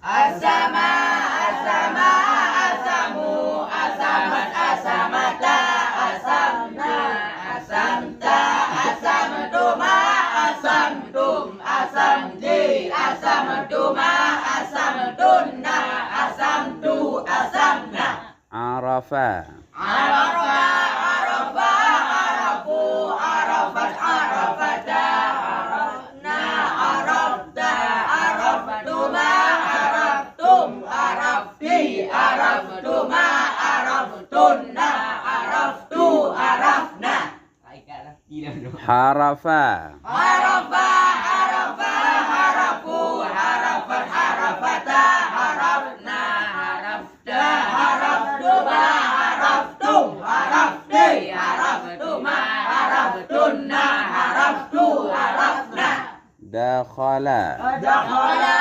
Asama, asama, asamu, asamat, asamata, asamna, asamta, asamtuma, asamtum, asamti, asamtuma, asamtunna, asamtu, asamna. Arafa. Arafa, arafa, arafu, arafat, arafata, arafna, arafta, araftuma, araftum, arafti, araftuma, araftunna, araftu, arafna. Harafa. Arafa, arafa, arafu, arafat, arafata, arafna, arafta, araftuma, araftum, arafti, araftuma, araftunna, araftu, arafna. Dakhala. Dakhala,